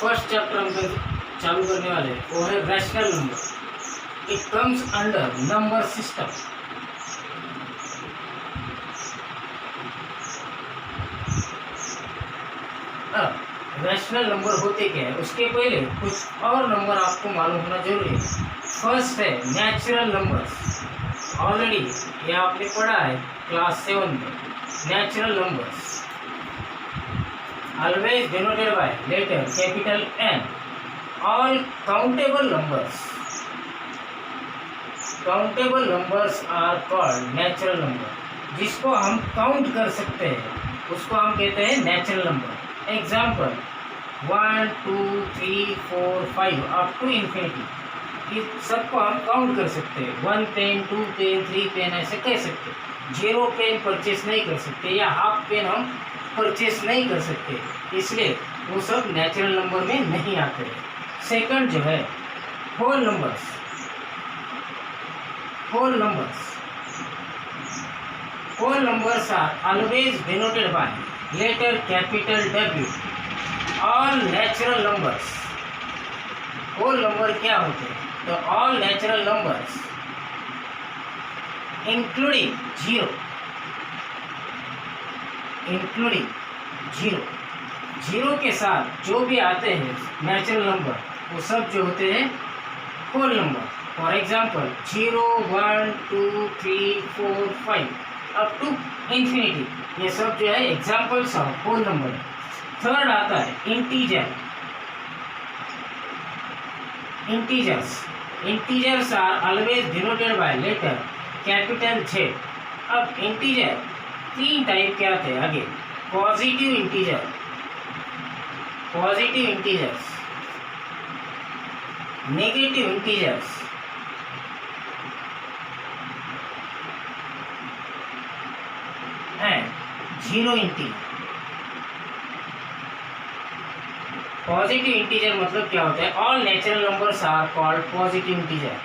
First chapter हम चालू करने वाले हैं वो है rational number. It comes under number system. अब रैशनल नंबर होते क्या है उसके पहले कुछ और नंबर आपको मालूम होना जरूरी है। फर्स्ट है नेचुरल नंबर्स। ऑलरेडी ये आपने पढ़ा है क्लास 7 में। Natural numbers always denoted by letter capital N. All countable numbers are called natural number. जिसको हम काउंट कर सकते हैं उसको हम कहते हैं natural number. Example 1 2 3 4 5 up to infinity. इस सबको हम काउंट कर सकते हैं। 1 पेन 2 पेन 3 पेन ऐसे कह सकते हैं। 0 पेन परचेस नहीं कर सकते या हाफ पेन हम परचेस नहीं कर सकते, इसलिए वो सब नेचुरल नंबर में नहीं आते हैं। सेकंड जो है whole numbers. Whole numbers are always denoted by letter capital W। All natural numbers. Whole number क्या होते हैं? तो all natural numbers including zero के साथ जो भी आते हैं नेचुरल नंबर वो सब जो होते हैं whole number. For example 0 1 2 3 4 5 up to infinity, ये सब जो है examples of whole number. Third आता है integers are always denoted by letter capital Z। अब इंटीजर 3 टाइप के आते हैं आगे। Positive integers, negative integers and zero integer. Positive integer मतलब क्या होता है? All natural numbers are called positive integer.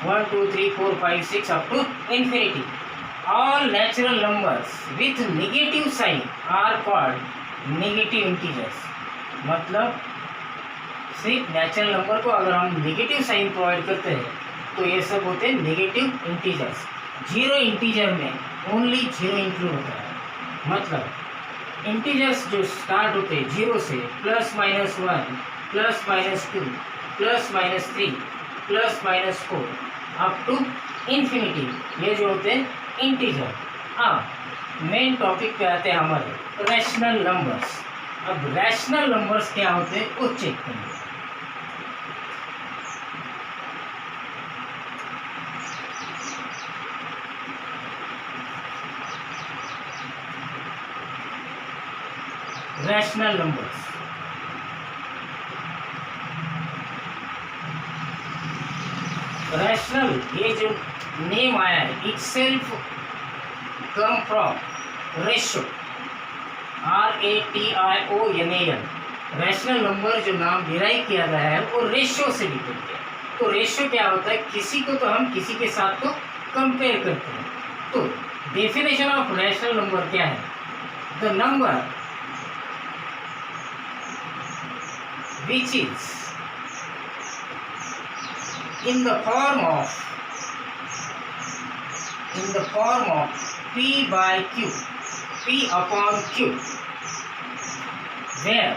1 2 3 4 5 6 up to infinity. All natural numbers with negative sign are called negative integers। मतलब सिर्फ नेचुरल नंबर को अगर हम negative sign provide करते हैं तो ये सब होते हैं नेगेटिव इंटीजर्स। जीरो इंटीजर में ओनली जीरो इंक्लूड होता है। मतलब इंटीजर्स जो स्टार्ट होते हैं जीरो से +-1 +-2 +-3 +-4 अप टू इन्फिनिटी, ये जो होते हैं इंटीजर। अब मेन टॉपिक पे आते हैं हमारे रैशनल नंबर्स। अब रैशनल नंबर्स क्या होते हैं वो चेक करेंगे। रैशनल नंबर्स रैशनल, ये जो नेम आया है it self come from ratio RATIONAL। Rational number जो नाम डिराइव किया गया है वो रेशो से डिपेंड है। तो रेशो क्या होता है? किसी को तो हम किसी के साथ तो कंपेयर करते हैं। तो डेफिनेशन ऑफ रैशनल नंबर क्या है? The number which is in the form of P by Q, P upon Q, where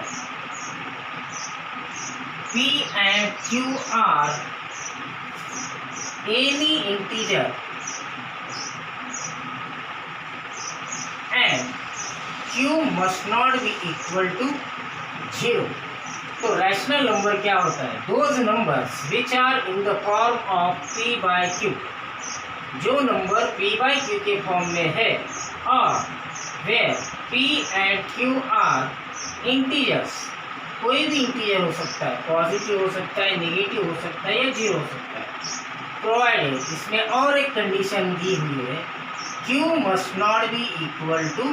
P and Q are any integer and Q must not be equal to 0। तो rational number क्या होता है? Those numbers which are in the form of P by Q, जो number P by Q के form में है, और where P and Q are integers. कोई भी इंटीजर हो सकता है, पॉजिटिव हो सकता है, नेगेटिव हो सकता है या जीरो हो सकता है। प्रोवाइडेड, इसमें और एक कंडीशन दी हुई है, Q must not be equal to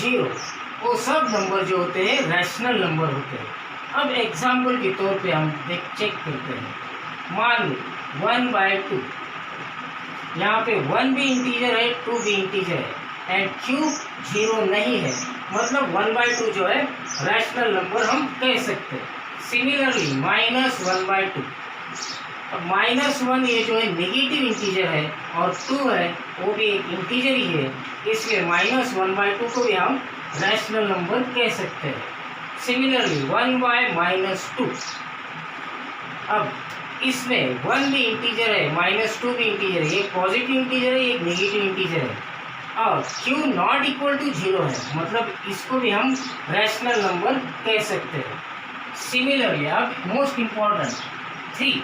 0। वो सब नंबर जो होते हैं रैशनल नंबर होते हैं। अब एग्जाम्पल के तौर पे हम चेक करते हैं। मान लो 1/2, यहाँ पे 1 भी इंटीजर है 2 भी इंटीजर है एंड Q 0 नहीं है, मतलब 1/2 जो है रैशनल नंबर हम कह सकते हैं। सिमिलरली -1/2, अब -1 ये जो है नेगेटिव इंटीजर है और 2 है वो भी एक इंटीजर ही है, इसलिए -1/2 को भी हम रैशनल नंबर कह सकते हैं। सिमिलरली 1/-2, अब इसमें 1 भी इंटीजर है, -2 भी इंटीजर है, एक पॉजिटिव इंटीजर है, एक नेगेटिव इंटीजर है और q नॉट इक्वल टू 0 है, मतलब इसको भी हम रैशनल नंबर कह सकते हैं। सिमिलरली अब मोस्ट इम्पॉर्टेंट 3,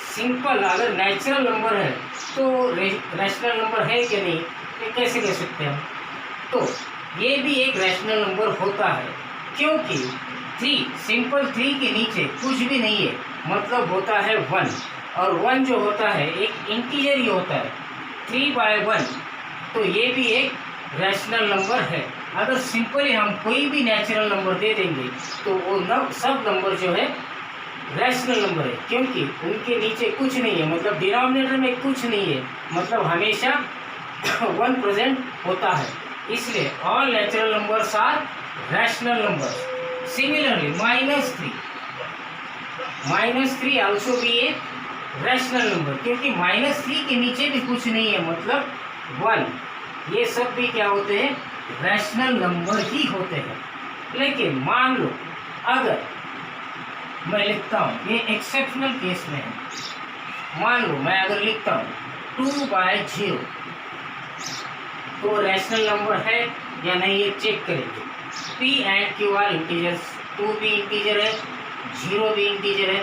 सिंपल अगर नेचुरल नंबर है तो रैशनल नंबर है कि नहीं ये कैसे कह सकते हैं? तो ये भी एक रैशनल नंबर होता है, क्योंकि 3 सिंपल 3 के नीचे कुछ भी नहीं है, मतलब होता है 1 और 1 जो होता है एक इंटीजर ही होता है, 3/1, तो ये भी एक रैशनल नंबर है। अगर सिंपली हम कोई भी नेचुरल नंबर दे देंगे तो वो सब नंबर जो है रैशनल नंबर है, क्योंकि उनके नीचे कुछ नहीं है, मतलब डिनोमिनेटर में कुछ नहीं है, मतलब हमेशा 1 प्रेजेंट होता है, इसलिए all natural numbers are rational numbers. Similarly -3 also भी ए रैशनल नंबर, क्योंकि -3 के नीचे भी कुछ नहीं है, मतलब 1, ये सब भी क्या होते हैं रैशनल नंबर ही होते हैं। लेकिन मान लो अगर मैं लिखता हूँ, ये एक्सेप्शनल केस में है, मान लो मैं अगर लिखता हूँ 2/0 तो रैशनल नंबर है या नहीं ये चेक करेंगे। p and q are integers, 2 भी इंटीजर है, 0 भी इंटीजर है,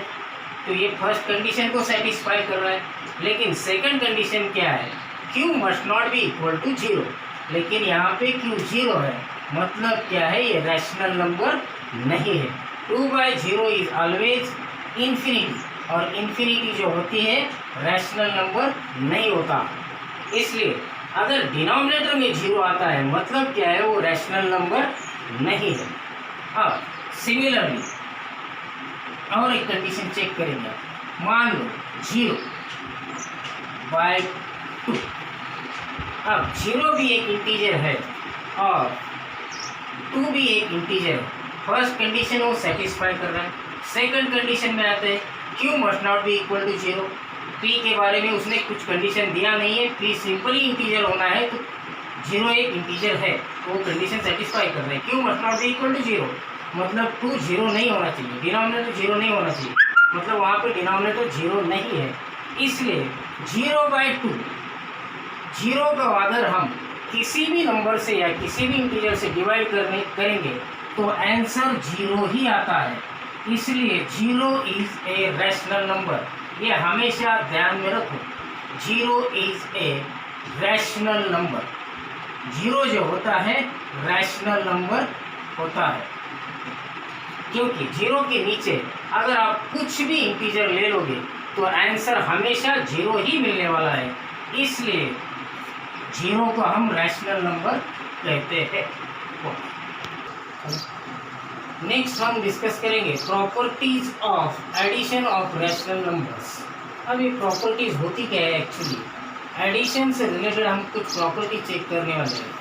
तो ये फर्स्ट कंडीशन को सेटिस्फाई कर रहा है। लेकिन सेकंड कंडीशन क्या है, q must not be equal to 0, लेकिन यहाँ पे q 0 है, मतलब क्या है ये रैशनल नंबर नहीं है। 2/0 इज ऑलवेज इन्फिनिटी, और इन्फिनिटी जो होती है रैशनल नंबर नहीं होता, इसलिए अगर डिनोमिनेटर में 0 आता है मतलब क्या है वो रैशनल नंबर नहीं है। अब सिमिलरली और एक कंडीशन चेक करेंगे, मान लो 0/2, अब 0 भी एक इंटीजर है और 2 भी एक इंटीजर है, फर्स्ट कंडीशन वो सेटिस्फाई कर रहा है। सेकंड कंडीशन में आते हैं q must not be equal to 0, p के बारे में उसने कुछ कंडीशन दिया नहीं है, p सिंपली इंटीजर होना है, तो 0 एक इंटीजर है तो वो कंडीशन सेटिस्फाई कर रहे हैं। q must not be equal to 0, मतलब 2 0 नहीं होना चाहिए, डिनोमिनेटर 0 नहीं होना चाहिए, मतलब वहाँ पे डिनोमिनेटर 0 नहीं है, इसलिए 0/2, 0 का अगर हम किसी भी नंबर से या किसी भी इंटीजर से डिवाइड करेंगे तो आंसर 0 ही आता है, इसलिए 0 इज ए रैशनल नंबर, ये हमेशा ध्यान में रखो, 0 इज ए रैशनल नंबर, 0 जो होता है रैशनल नंबर होता है, क्योंकि 0 के नीचे अगर आप कुछ भी इंटीजर ले लोगे तो आंसर हमेशा 0 ही मिलने वाला है, इसलिए 0 को हम रैशनल नंबर कहते हैं। नेक्स्ट हम डिस्कस करेंगे properties of addition of rational numbers. अब ये प्रॉपर्टीज होती क्या है एक्चुअली, एडिशन से रिलेटेड हम कुछ प्रॉपर्टी चेक करने वाले हैं।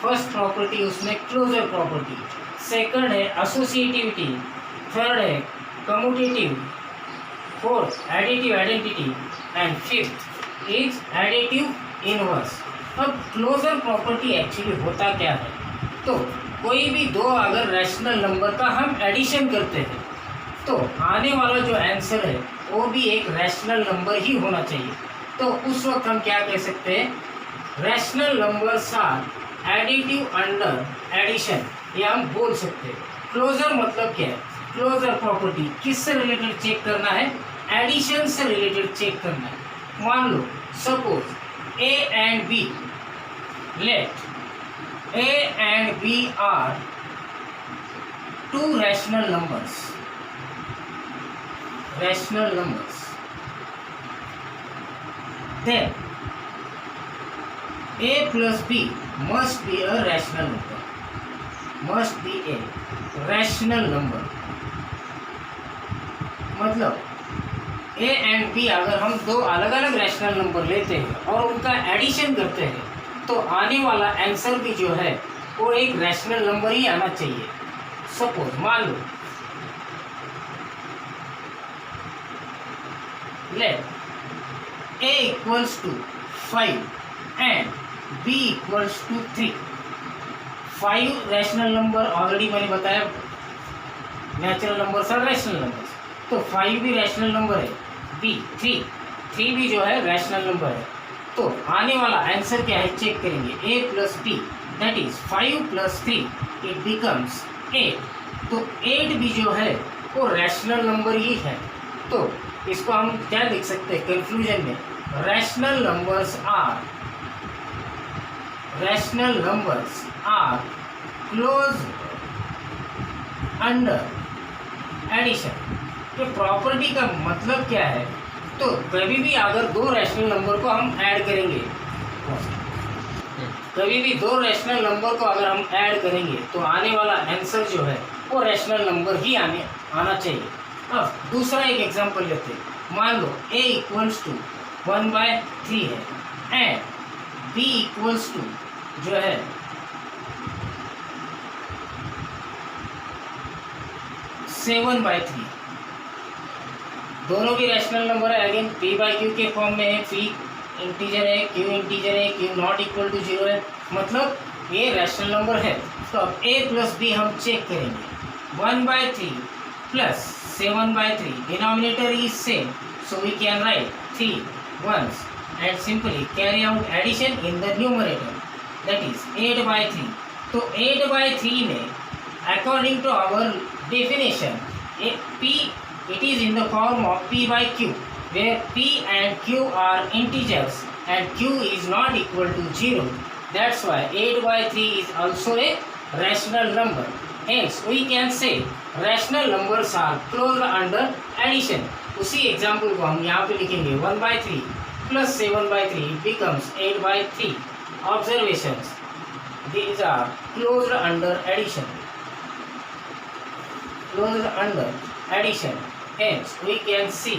फर्स्ट प्रॉपर्टी उसमें क्लोजर प्रॉपर्टी, सेकंड है एसोसिएटिविटी, थर्ड है commutative, fourth additive identity and fifth is additive inverse. अब क्लोजर प्रॉपर्टी एक्चुअली होता क्या है, तो कोई भी दो अगर रैशनल नंबर का हम एडिशन करते हैं तो आने वाला जो आंसर है वो भी एक रैशनल नंबर ही होना चाहिए, तो उस वक्त हम क्या कह सकते हैं, rational numbers are additive under addition, ये हम बोल सकते हैं। क्लोजर मतलब क्या है, क्लोजर प्रॉपर्टी किससे रिलेटेड चेक करना है, एडिशन से रिलेटेड चेक करना है। मान लो suppose a and b, let A and B are two rational numbers. Then A plus B must be a rational number. मतलब A and B अगर हम दो अलग अलग रैशनल नंबर लेते हैं और उनका एडिशन करते हैं तो आने वाला आंसर भी जो है वो एक रैशनल नंबर ही आना चाहिए। सपोज मान लो let a equals to 5 and b equals to 3। 5 rational number already मैंने बताया, नेचुरल नंबर्स और रैशनल नंबर्स, तो 5 भी रैशनल नंबर है, b 3 भी जो है रैशनल नंबर है। तो आने वाला आंसर क्या है चेक करेंगे, a plus b that is 5 plus 3 it becomes 8। तो 8 भी जो है वो रैशनल नंबर ही है। तो इसको हम क्या लिख सकते हैं कंक्लूजन में, rational numbers are close under addition. तो प्रॉपर्टी का मतलब क्या है, तो कभी भी अगर दो रैशनल नंबर को हम ऐड करेंगे, कभी भी दो रैशनल नंबर को अगर हम ऐड करेंगे तो आने वाला आंसर जो है वो रैशनल नंबर ही आना चाहिए। अब दूसरा एक एग्जांपल लेते हैं, मान लो a इक्वल्स टू 1/3 है एंड b इक्वल्स टू जो है 7/3। दोनों भी रैशनल नंबर है, अगेन p/q के फॉर्म में है, p इंटीजर है, q इंटीजर है, q नॉट इक्वल टू 0 है, मतलब ये रैशनल नंबर है। तो अब a प्लस b हम चेक करेंगे, 1/3 plus 7/3, denominator is same, so we can write 3 ones and simply carry out addition in the numerator, that is 8/3। तो 8/3 में according to our definition p it is in the form of p/q, where p and q are integers and q is not equal to 0, that's why 8/3 is also a rational number। Hence we can say rational numbers are closed under addition। उसी example को हम यहाँ पे लिखेंगे, 1/3 plus 7/3 becomes 8/3। Observations, these are closed under addition, hence we can see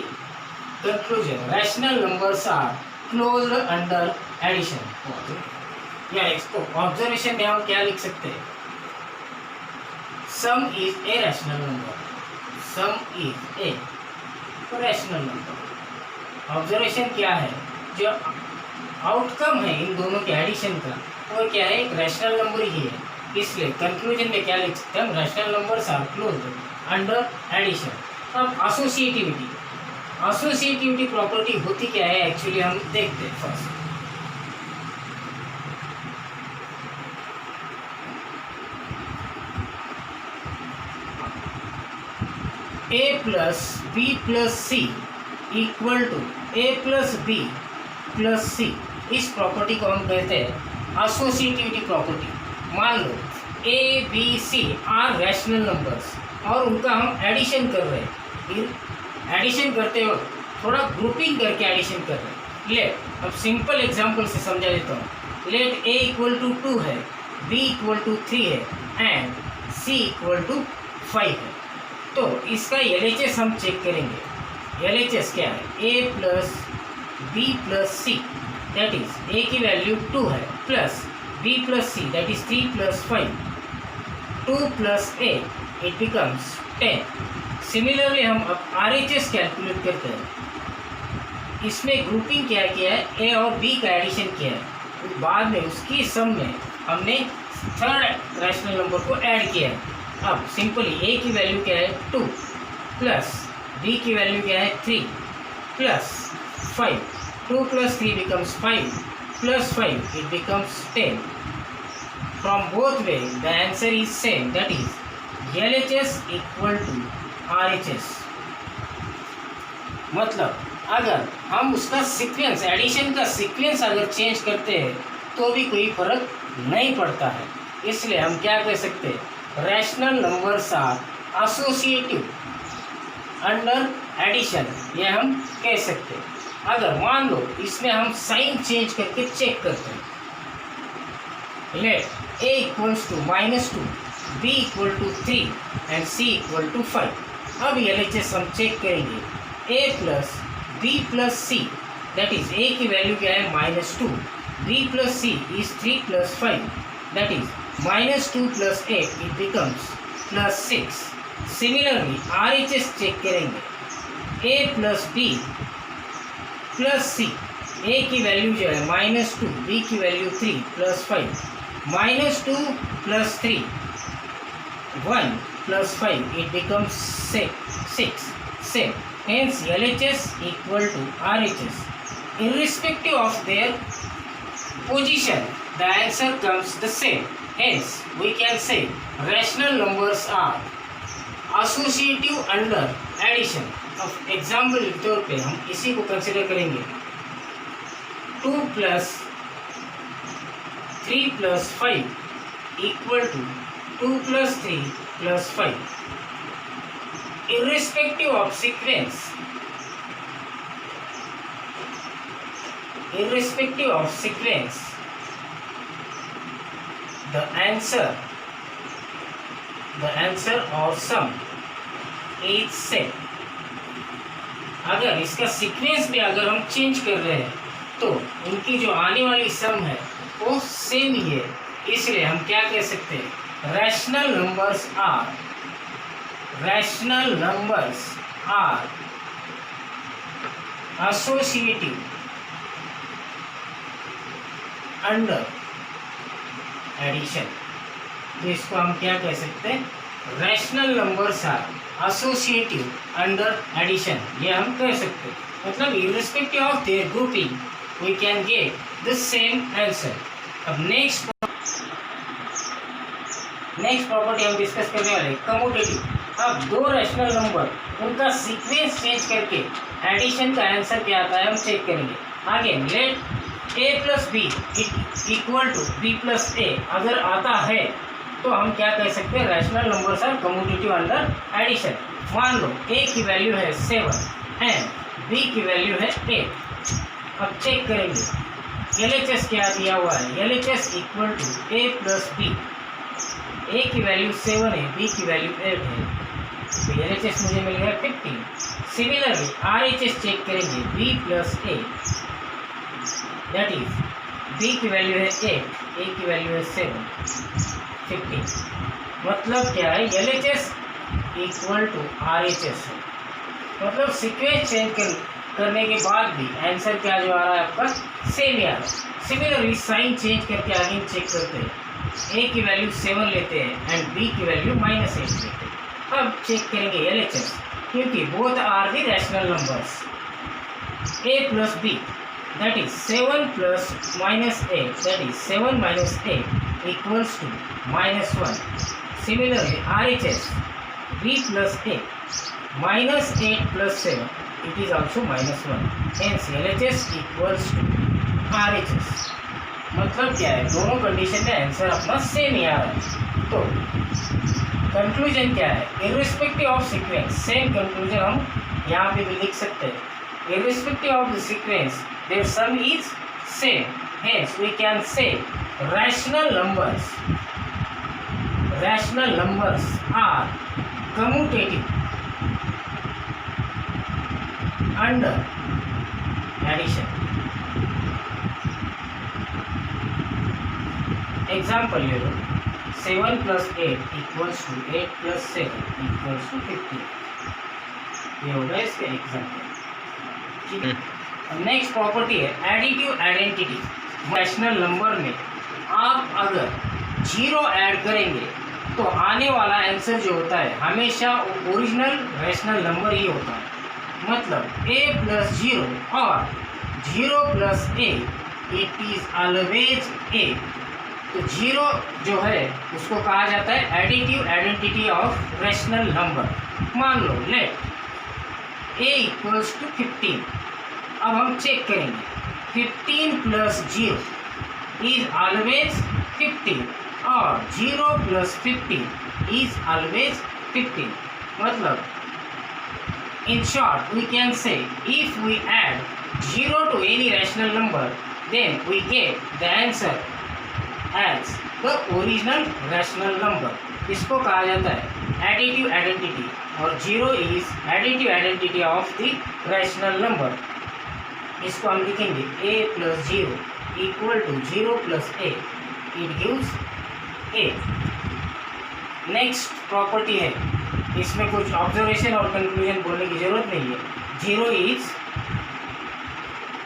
conclusion, rational numbers are closed under addition। या इसको observation में हम क्या लिख सकते हैं, सम is a rational number, some is a rational number. Observation क्या है, जो आउटकम है इन दोनों के एडिशन का वो क्या है, एक रैशनल नंबर ही है। इसलिए कंक्लूजन में क्या लिख सकते हैं, rational numbers are closed under addition. अब एसोसिएटिविटी प्रॉपर्टी होती क्या है एक्चुअली हम देखते हैं first. a plus b plus c equal to a plus b plus c, इस प्रॉपर्टी को हम कहते हैं एसोसिएटिविटी प्रॉपर्टी। मान लो a b c are rational numbers और उनका हम एडिशन कर रहे हैं, एडिशन करते वक्त थोड़ा ग्रुपिंग करके एडिशन कर रहे हैं। लेट अब सिंपल एग्जांपल से समझा देता हूँ, लेट a इक्वल टू 2 है, b इक्वल टू 3 है एंड c इक्वल टू 5 है। तो इसका LHS हम चेक करेंगे। LHS क्या है, a plus b plus see that is a की वैल्यू 2 है plus b plus see that is 3 plus 5, 2 plus a it becomes 10। Similarly हम अब RHS कैलकुलेट करते हैं। इसमें ग्रुपिंग क्या किया है, a और b का एडिशन किया है, बाद में उसकी सम में हमने थर्ड रैशनल नंबर को ऐड किया है। अब सिंपली a की वैल्यू क्या है 2 प्लस b की वैल्यू क्या है 3 plus 5, 2 plus 3 becomes 5 plus 5 it becomes 10। From both ways the answer is same, that is LHS equal to RHS। मतलब अगर हम उसका सीक्वेंस, एडिशन का सीक्वेंस अगर चेंज करते हैं तो भी कोई फर्क नहीं पड़ता है। इसलिए हम क्या कह सकते हैं, rational numbers are associative under addition, ये हम कह सकते हैं। अगर मान लो इसमें हम साइन चेंज करके चेक करते हैं, let a equals to -2, b equal to 3 and c equal to 5। अब LHS हम चेक करेंगे, a plus b plus c that is a की वैल्यू क्या है -2, b plus c is 3 plus 5 that is minus 2 plus 8 it becomes plus 6. Similarly RHS check करेंगे, a plus b plus c, a की value जो है -2, b की value 3 plus 5, -2 plus 3 1 plus 5 it becomes 6. Same. Hence LHS equal to RHS. Irrespective of their position, the answer comes the same. Hence we can say rational numbers are associative under addition. अब example के तौर पे हम इसी को consider करेंगे, 2 plus 3 plus 5 equal to 2 plus 3 plus 5. Irrespective of sequence, the answer or sum is same. अगर इसका सीक्वेंस भी अगर हम चेंज कर रहे हैं तो उनकी जो आने वाली सम है वो सेम ही है, इसलिए हम क्या कह सकते हैं, rational numbers are associative under addition. तो इसको हम क्या कह सकते हैं, rational numbers are associative under addition, ये हम कह सकते हैं. मतलब irrespective of their grouping we can get the same answer. अब नेक्स्ट प्रॉपर्टी हम डिस्कस करने वाले कम्यूटेटिव. अब दो रैशनल नंबर उनका सीक्वेंस चेंज करके एडिशन का आंसर क्या आता है हम चेक करेंगे. आगे let a plus b equal to b plus a अगर आता है तो हम क्या कह सकते हैं, rational numbers are commutative under addition. मान लो a की वैल्यू है 7 एंड b की वैल्यू है 8. अब चेक करेंगे LHS क्या दिया हुआ है, LHS equal to a plus B. a की वैल्यू 7 है, b की वैल्यू 8 है, तो LHS मुझे मिल गया 15. सिमिलरली RHS चेक करेंगे b plus a, that is b की वैल्यू है 8, a की वैल्यू है 7, 15. मतलब क्या है, LHS इक्वल टू RHS है. मतलब सीक्वेंस चेंज करने के बाद भी आंसर क्या जो आ रहा है आपका सेम ही आ रहा है. सिमिलरली साइन चेंज करके आगे चेक करते हैं, a की वैल्यू 7 लेते हैं एंड b की वैल्यू -8 लेते हैं. अब चेक करेंगे LHS, क्योंकि both are the rational numbers. a plus b that is 7 plus -8 that is 7 - 8 equals to -1. Similarly RHS b plus a -8 plus 7 it is also -1. hence LHS equals to RHS. मतलब क्या है, दोनों condition में answer अपना same ही आ रहा है. तो conclusion क्या है, irrespective of sequence, same conclusion हम यहाँ पे भी लिख सकते हैं. Irrespective of the sequence their sum is same. hence we can say rational numbers are commutative under addition. Example ले लो, 7 plus 8 equals to 8 plus 7 equals to 15. ये होगा इसका एग्जाम्पल. ठीक है. नेक्स्ट प्रॉपर्टी है एडिटिव आइडेंटिटी. रैशनल नंबर में आप अगर 0 ऐड करेंगे तो आने वाला आंसर जो होता है हमेशा ओरिजिनल रैशनल नंबर ही होता है. मतलब a प्लस 0 और 0 plus a it is always a. तो 0 जो है उसको कहा जाता है additive identity of rational number. मान लो लेट a इक्वल्स टू 15. अब हम चेक करेंगे 15 प्लस 0 इज ऑलवेज 15 और 0 प्लस 15 इज ऑलवेज 15. मतलब in short we can say if we add 0 to any rational number then we get the answer as the original rational number. इसको कहा जाता है additive identity और 0 is additive identity of the rational number. इसको हम लिखेंगे a plus 0 equal to 0 plus a. It gives A. Next property है, इसमें कुछ ऑब्जर्वेशन और कंक्लूजन बोलने की जरूरत नहीं है। जीरो इज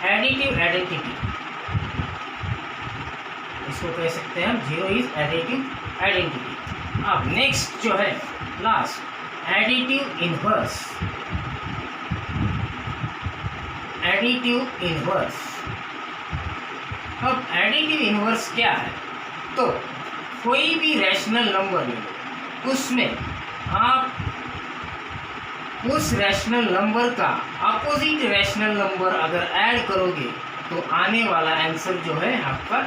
एडिटिव आइडेंटिटी, इसको कह सकते हैं हम, जीरो इज एडिटिव आइडेंटिटी। अब नेक्स्ट जो है last, additive inverse. Additive inverse, अब एडिटिव इनवर्स क्या है? तो कोई भी रैशनल नंबर ले लो, उसमें आप उस रैशनल नंबर का अपोजिट रैशनल नंबर अगर ऐड करोगे तो आने वाला आंसर जो है आपका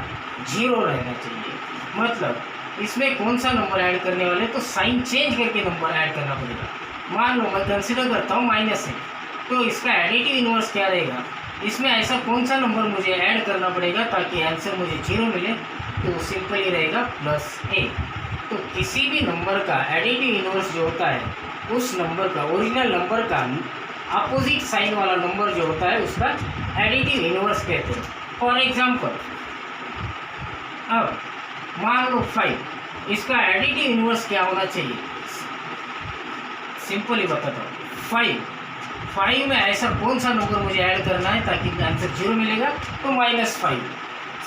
जीरो रहना चाहिए। मतलब इसमें कौन सा नंबर ऐड करने वाले, तो साइन चेंज करके नंबर ऐड करना पड़ेगा। मान लो मैं कंसिडर करता हूँ माइनस है, तो इसका एडिटिव इनवर्स क्या रहेगा? इसमें ऐसा कौन सा नंबर मुझे ऐड करना पड़ेगा ताकि आंसर मुझे जीरो मिले? तो सिंपली रहेगा प्लस ए। तो किसी भी नंबर का एडिटिव इनवर्स जो होता है, उस नंबर का, ओरिजिनल नंबर का अपोजिट साइन वाला नंबर जो होता है उसका एडिटिव इनवर्स कहते हैं। फॉर एग्जांपल, अब मान लो 5, इसका एडिटिव इनवर्स क्या होना चाहिए? सिंपली बताता हूँ, 5 में ऐसा कौन सा नंबर मुझे ऐड करना है ताकि आंसर जीरो मिलेगा? तो -5।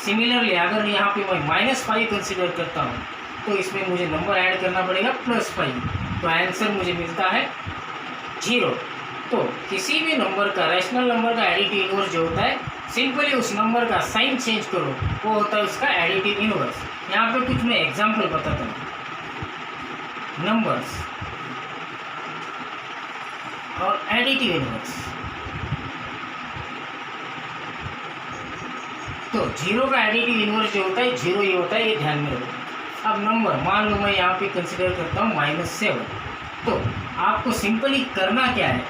सिमिलरली अगर यहाँ पे मैं -5 कंसिडर करता हूँ तो इसमें मुझे नंबर ऐड करना पड़ेगा +5, तो आंसर मुझे मिलता है जीरो। तो किसी भी नंबर का, रैशनल नंबर का एडिटिव इनवर्स जो होता है, सिंपली उस नंबर का साइन चेंज करो, वो होता है उसका एडिटिव इनवर्स। यहाँ पे कुछ मैं एग्जांपल बताता हूँ। नंबर्स और एडिटिव इनवर्स, तो जीरो का एडिटिव इनवर्स जो होता है जीरो ही होता है, ये ध्यान में रखो। अब नंबर मान लो मैं यहाँ पे कंसिडर करता हूँ -7, तो आपको सिंपली करना क्या है?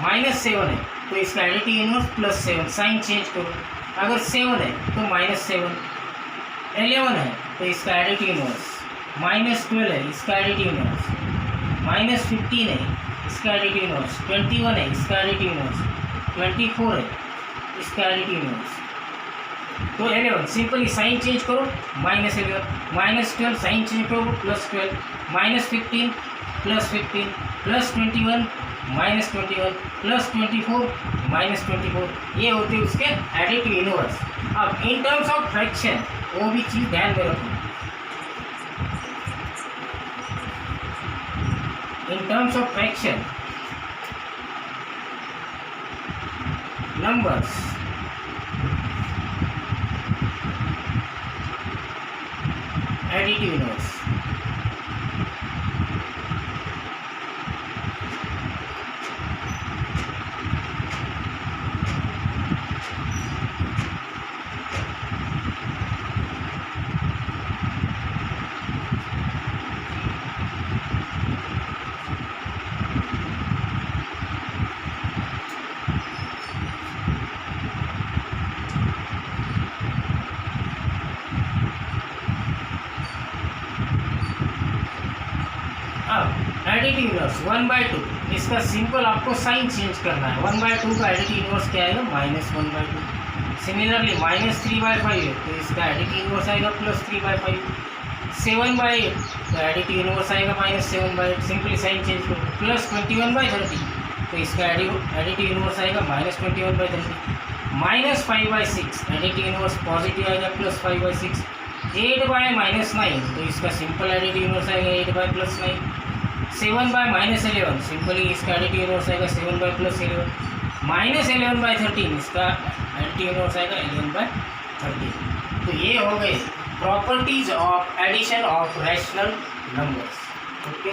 -7 है तो इसका एडिटिव इनवर्स +7, साइन चेंज करो। अगर 7 है तो -7, 11 है तो इसका एडिटिव इनवर्स, -12 है इसका एडिटिव इनवर्स, -15 है इसका एडिटिव इनवर्स, 21 है इसका एडिटिव इनवर्स, 24 है इसका एडिटिव इनवर्स। तो 11 सिंपली साइन चेंज करो, -11, -12 साइन चेंज करो, +12, -15 +15, +21 -21, +24 -24, ये होते हैं उसके एडिटिव इनवर्स। अब इन टर्म्स ऑफ फ्रैक्शन वो भी चीज़ ध्यान में रखो। In terms of fraction numbers additive inverse, additive inverse 1/2, इसका सिंपल आपको साइन चेंज करना है। 1/2 का एडिटिव इनवर्स क्या आएगा? -1/2। सिमिलरली -3/5 है तो इसका एडिटिव इनवर्स आएगा +3/5। 7/8 तो एडिटिव इनवर्स आएगा -7/8, सिंपली साइन चेंज करो। +21/30 तो इसका एडिटिव इनवर्स आएगा -21/30। -5/6 एडिटिव इनवर्स पॉजिटिव आएगा +5/6। 8/-9 तो इसका सिंपल एडिटिव इनवर्स आएगा 8/+9। 7/-11 सिंपली इसका एडिटिव इनवर्स आएगा 7/+11। -11/13 इसका एडिटिव इनवर्स आएगा 11/13। तो ये हो गए properties of addition of rational numbers. Okay.